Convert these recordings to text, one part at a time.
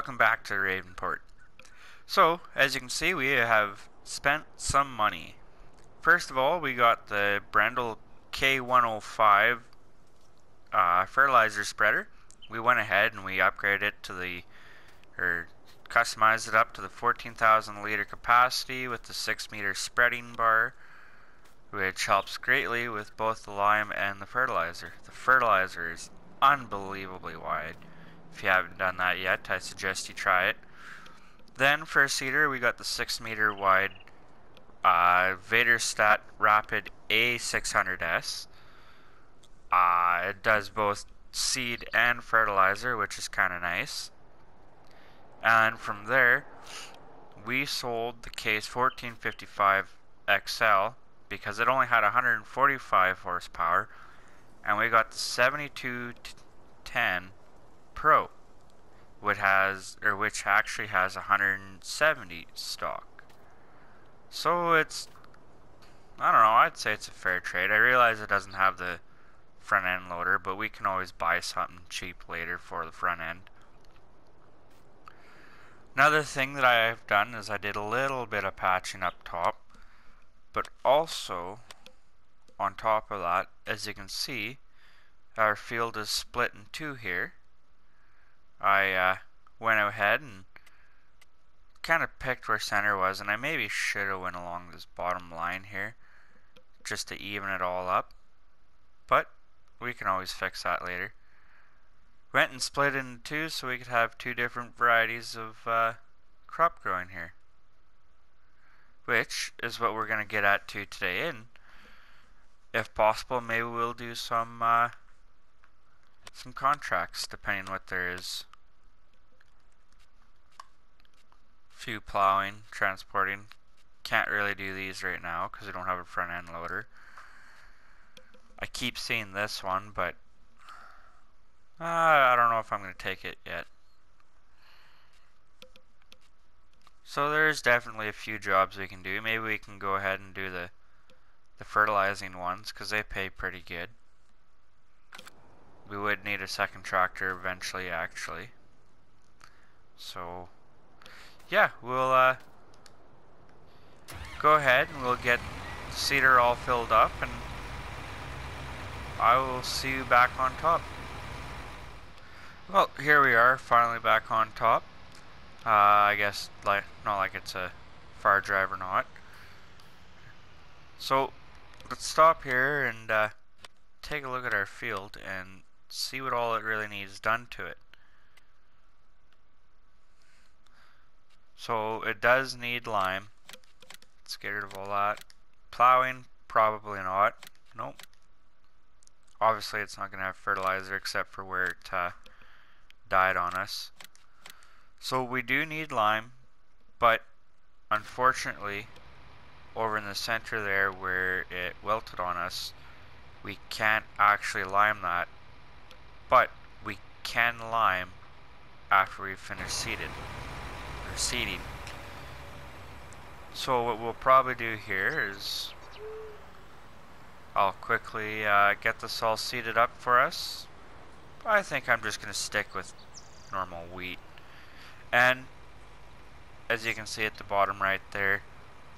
welcome back to Ravenport. So, as you can see, we have spent some money. First of all, we got the Brendel K105 fertilizer spreader. We went ahead and we upgraded it to customized it up to the 14,000 liter capacity with the 6-meter spreading bar, which helps greatly with both the lime and the fertilizer. The fertilizer is unbelievably wide. If you haven't done that yet, I suggest you try it. Then for a seeder, we got the 6-meter wide Vaderstat Rapid A600S. It does both seed and fertilizer, which is kind of nice. And from there, we sold the case 1455 XL because it only had 145 horsepower, and we got the 7210 Pro, which actually has 170 stock. So it's, I don't know, I'd say it's a fair trade. I realize it doesn't have the front end loader, but we can always buy something cheap later for the front end. Another thing that I have done is I did a little bit of patching up top, but also on top of that, as you can see, our field is split in two here. I went ahead and kind of picked where center was, and I maybe should have went along this bottom line here just to even it all up, but we can always fix that later. Went and split it in two so we could have two different varieties of crop growing here, which is what we're going to get at today. And if possible, maybe we'll do some contracts depending on what there is. Few plowing, transporting. Can't really do these right now because we don't have a front end loader. I keep seeing this one, but I don't know if I'm going to take it yet. So there's definitely a few jobs we can do. Maybe we can go ahead and do the fertilizing ones because they pay pretty good. We would need a second tractor eventually, actually. So yeah, we'll go ahead and we'll get the seeder all filled up, and I will see you back on top. Well, here we are, finally back on top. I guess not like it's a far drive or not. So let's stop here and take a look at our field and see what all it really needs done to it. So it does need lime. Let's get rid of all that. Plowing, probably not. Nope. Obviously it's not going to have fertilizer except for where it died on us. So we do need lime, but unfortunately over in the center there where it wilted on us, we can't actually lime that, but we can lime after we finish seeding. So what we'll probably do here is I'll quickly get this all seeded up for us. I think I'm just going to stick with normal wheat. And as you can see at the bottom right there,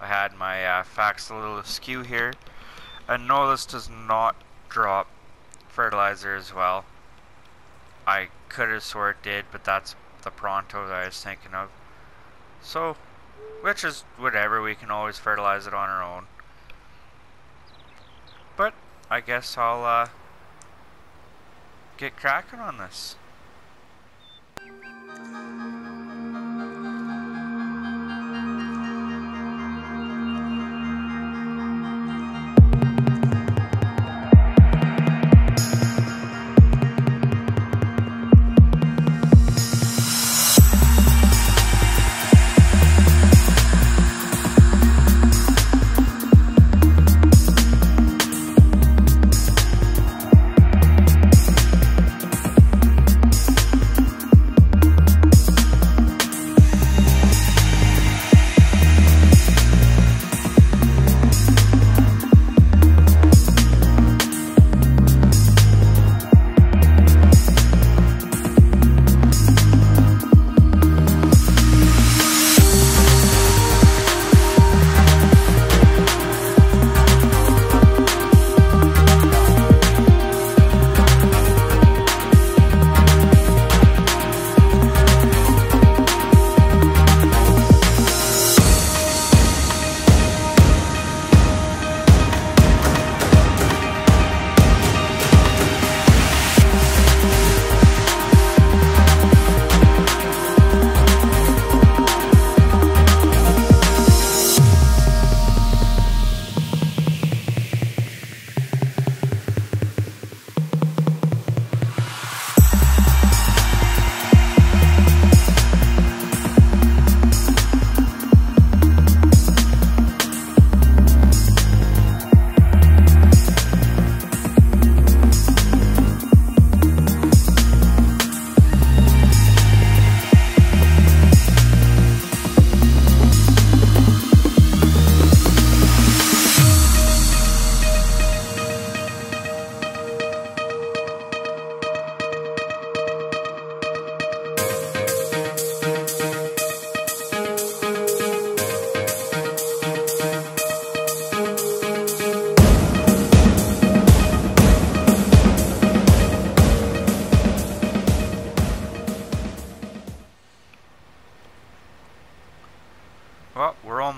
I had my facts a little askew here. And no, this does not drop fertilizer as well. I could have swore it did, but that's the Pronto that I was thinking of. So, which is whatever, we can always fertilize it on our own. But I guess I'll get cracking on this.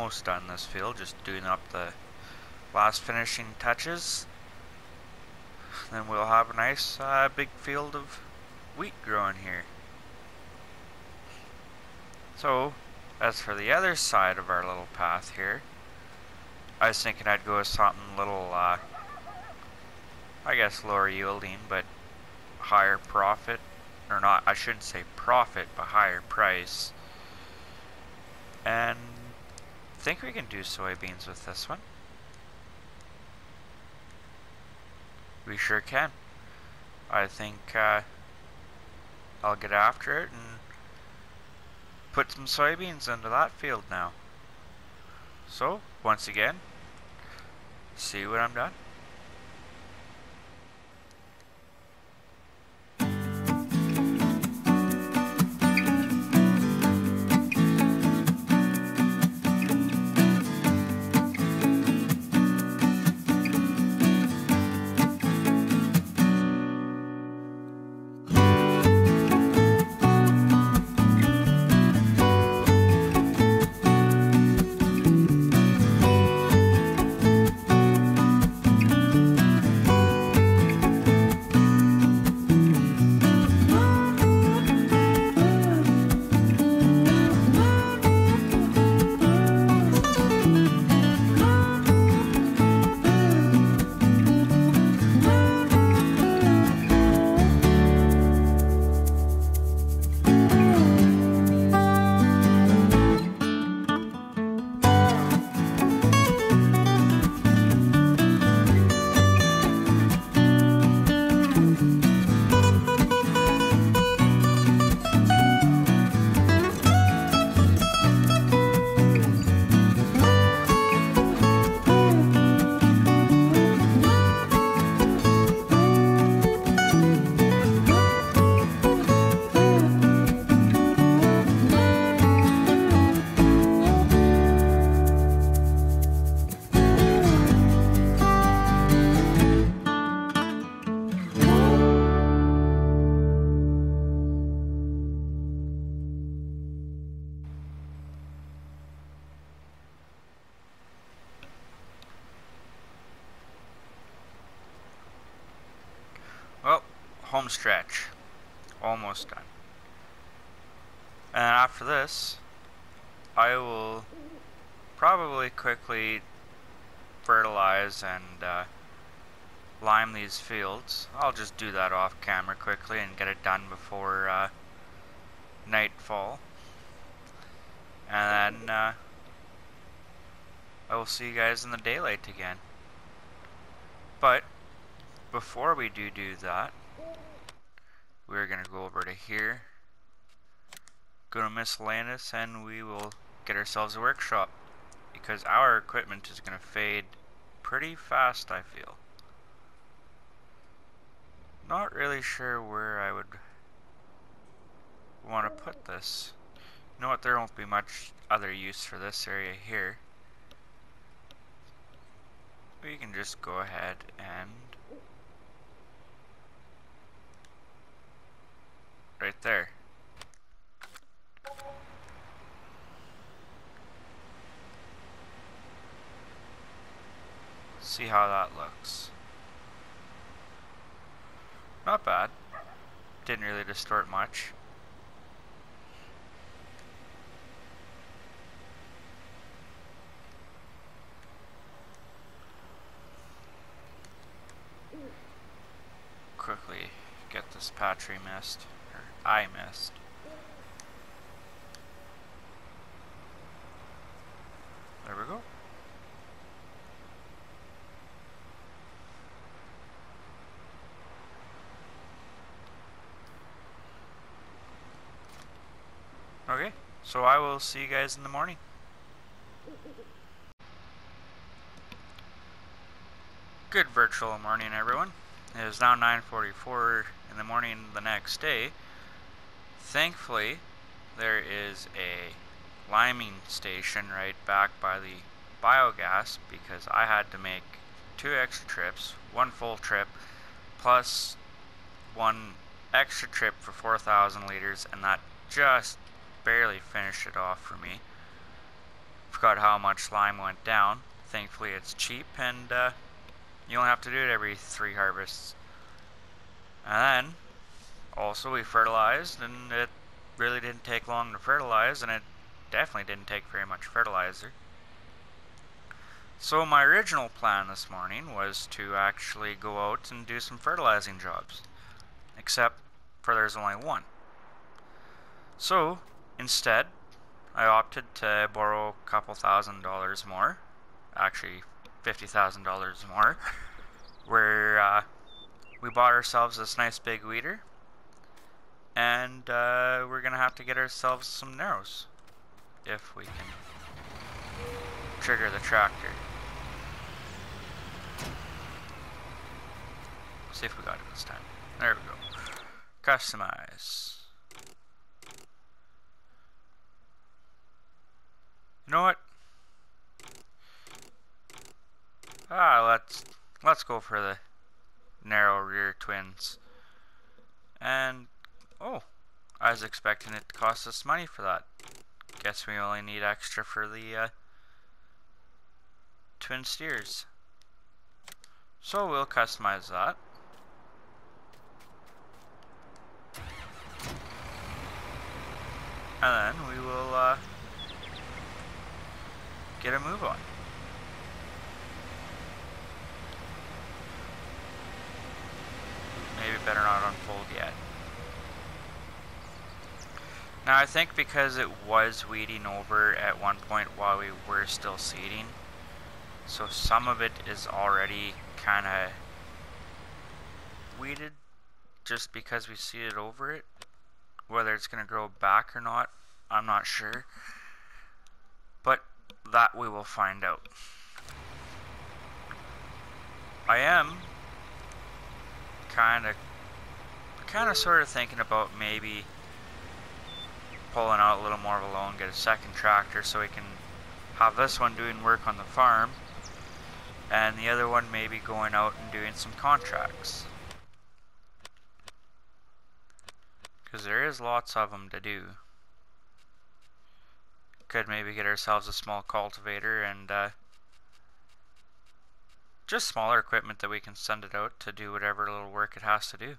almost done this field, just doing up the last finishing touches. Then we'll have a nice big field of wheat growing here. So, as for the other side of our little path here, I was thinking I'd go with something a little, I guess lower yielding, but higher profit. Or not, I shouldn't say profit, but higher price. And I think we can do soybeans with this one. We sure can. I think I'll get after it and put some soybeans into that field now. So, once again, see when I'm done. Well, home stretch. Almost done. And after this, I will probably quickly fertilize and lime these fields. I'll just do that off camera quickly and get it done before nightfall. And then I will see you guys in the daylight again. But before we do that, we're going to go over to here, go to miscellaneous, and we will get ourselves a workshop, because our equipment is going to fade pretty fast, I feel. Not really sure where I would want to put this. You know what, there won't be much other use for this area here. We can just go ahead and right there. See how that looks. Not bad. Didn't really distort much. Quickly get this patch missed, or I missed. There we go. Okay, so I will see you guys in the morning. Good virtual morning, everyone. It is now 9:44 in the morning the next day. Thankfully, there is a liming station right back by the biogas, because I had to make 2 extra trips, 1 full trip, plus 1 extra trip for 4,000 liters, and that just barely finished it off for me. Forgot how much lime went down. Thankfully it's cheap, and you only have to do it every 3 harvests. And then also we fertilized, and it really didn't take long to fertilize, and it definitely didn't take very much fertilizer. So my original plan this morning was to actually go out and do some fertilizing jobs, except for there's only one. So instead I opted to borrow a couple $1,000s more, actually $50,000 more, where we bought ourselves this nice big weeder, and we're gonna have to get ourselves some narrows if we can trigger the tractor. See if we got it this time. There we go. Customize. You know what? Let's go for the narrow rear twins. And oh, I was expecting it to cost us money for that. Guess we only need extra for the twin steers. So we'll customize that. And then we will get a move on. Maybe better not unfold yet. Now I think because it was weeding over at one point while we were still seeding, so some of it is already kind of weeded just because we seeded over it. Whether it's going to grow back or not, I'm not sure. But that we will find out. I am kind of sort of thinking about maybe pulling out a little more of a loan, get a second tractor so we can have this one doing work on the farm, and the other one maybe going out and doing some contracts. Because there is lots of them to do. Could maybe get ourselves a small cultivator and just smaller equipment that we can send it out to do whatever little work it has to do.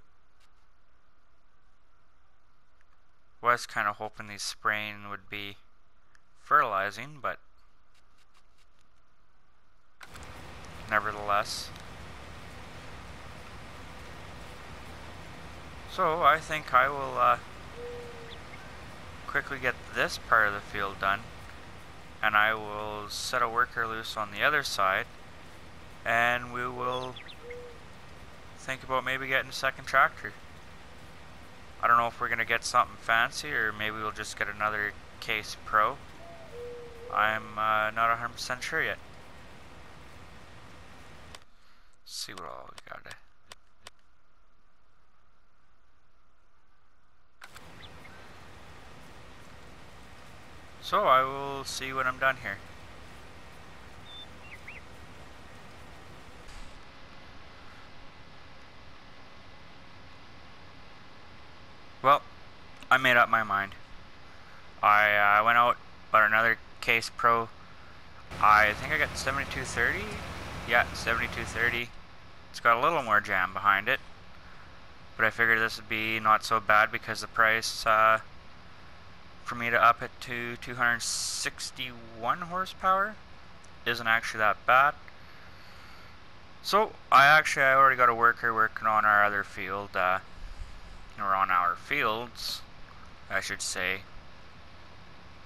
Was kind of hoping the spraying would be fertilizing, but nevertheless. So I think I will quickly get this part of the field done, and I will set a worker loose on the other side, and we will think about maybe getting a second tractor. I don't know if we're going to get something fancy, or maybe we'll just get another Case Pro. I'm not 100% sure yet. Let's see what all we got. So I will see when I'm done here. Well, I made up my mind. I went out, bought another Case Pro. I think I got 7230. Yeah, 7230. It's got a little more jam behind it, but I figured this would be not so bad because the price for me to up it to 261 horsepower isn't actually that bad. So I already got a worker working on our other field, or on our fields, I should say,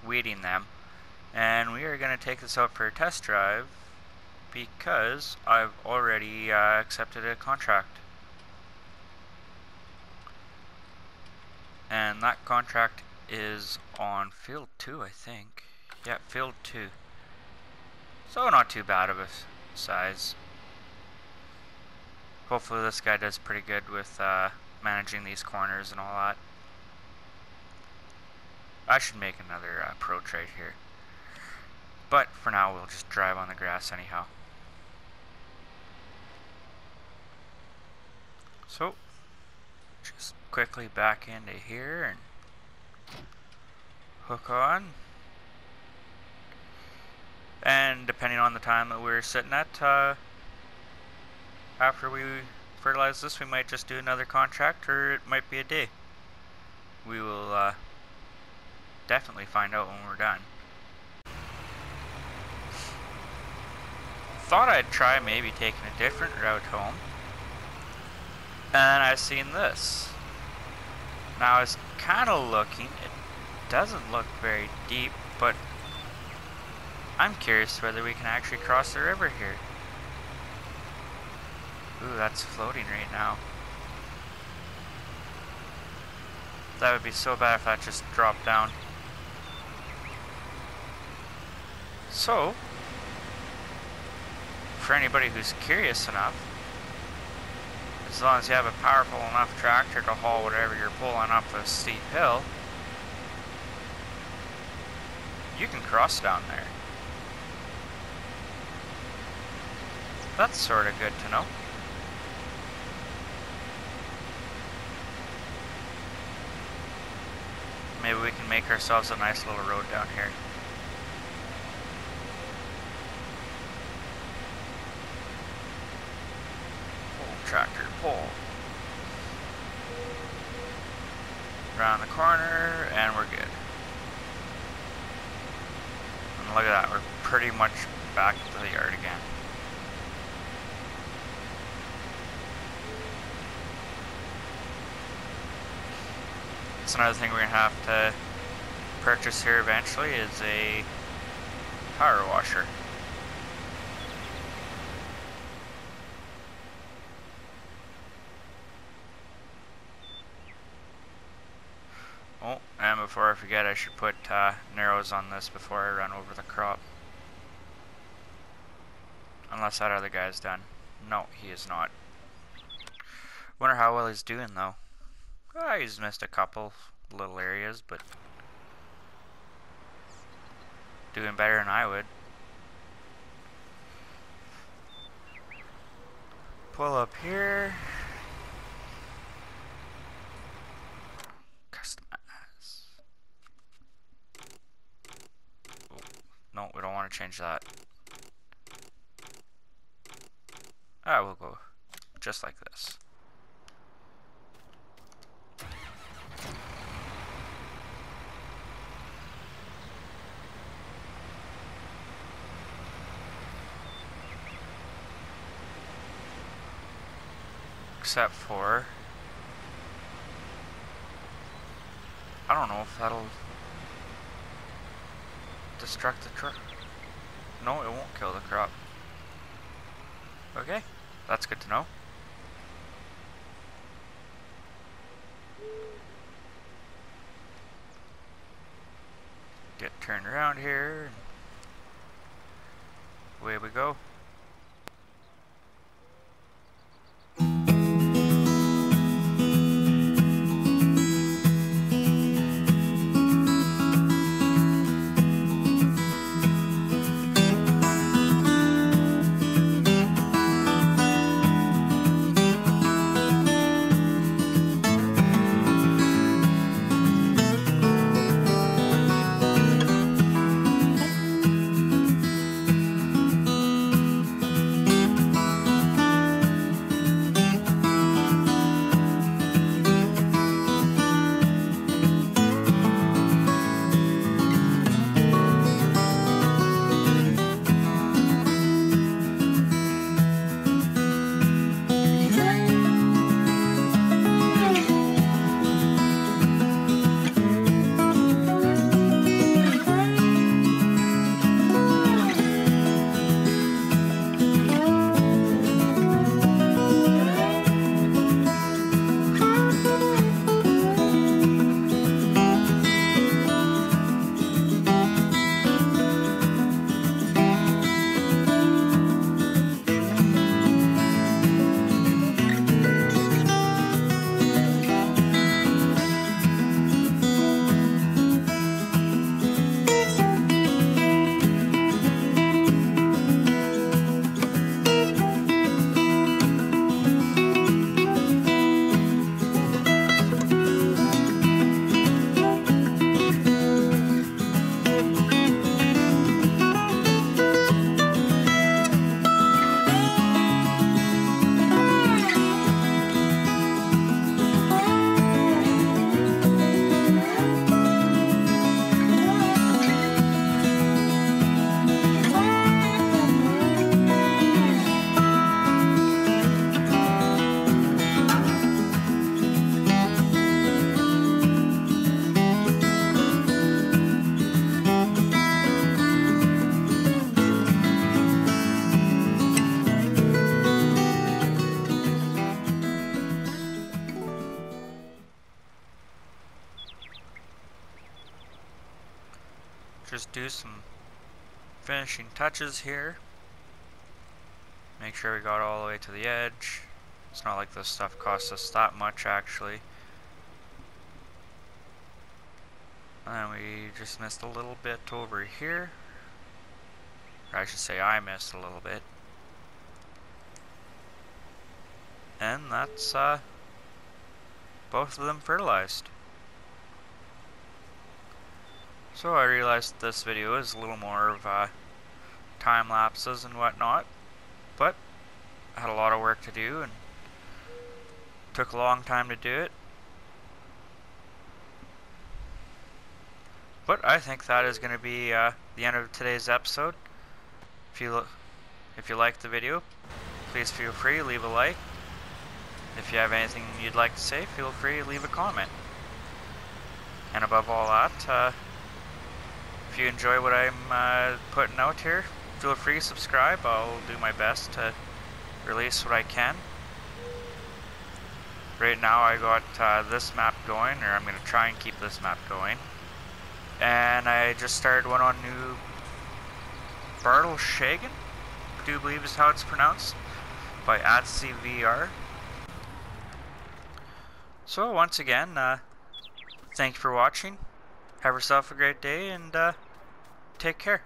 weeding them, and we are going to take this out for a test drive because I've already accepted a contract, and that contract is on field 2, I think. Yeah, field 2. So not too bad of a size. Hopefully this guy does pretty good with managing these corners and all that. I should make another pro trade here, but for now we'll just drive on the grass anyhow. So just quickly back into here and hook on, And depending on the time that we're sitting at, after we fertilize this, we might just do another contract, or it might be a day. We will definitely find out when we're done. Thought I'd try maybe taking a different route home, and I've seen this. Now I was kind of looking, it doesn't look very deep, but I'm curious whether we can actually cross the river here. Ooh, that's floating right now. That would be so bad if that just dropped down. So, for anybody who's curious enough, as long as you have a powerful enough tractor to haul whatever you're pulling up a steep hill, you can cross down there. That's sort of good to know. Maybe we can make ourselves a nice little road down here. Tractor pull. Around the corner, and we're good. And look at that, we're pretty much back to the yard again. That's another thing we're gonna have to purchase here eventually, is a power washer. Oh, and before I forget, I should put narrows on this before I run over the crop. Unless that other guy's done. No, he is not. Wonder how well he's doing though. He's missed a couple little areas, but doing better than I would. Pull up here. Customize. Oh, no, we don't want to change that. We'll go just like this. Except for, I don't know if that'll destruct the crop. No, it won't kill the crop. Okay, that's good to know. Get turned around here. Away we go. just do some finishing touches here. Make sure we got all the way to the edge. It's not like this stuff costs us that much actually. And we just missed a little bit over here. Or I should say I missed a little bit. And that's both of them fertilized. So I realized this video is a little more of time lapses and whatnot, but I had a lot of work to do and took a long time to do it. But I think that is going to be the end of today's episode. If you liked the video, please feel free to leave a like. If you have anything you'd like to say, feel free to leave a comment. And above all that, if you enjoy what I'm putting out here, feel free to subscribe. I'll do my best to release what I can. Right now I got this map going, or I'm going to try and keep this map going. And I just started one on New Bartleshagen, I do believe is how it's pronounced, by @CVR. So once again, thank you for watching. Have yourself a great day and take care.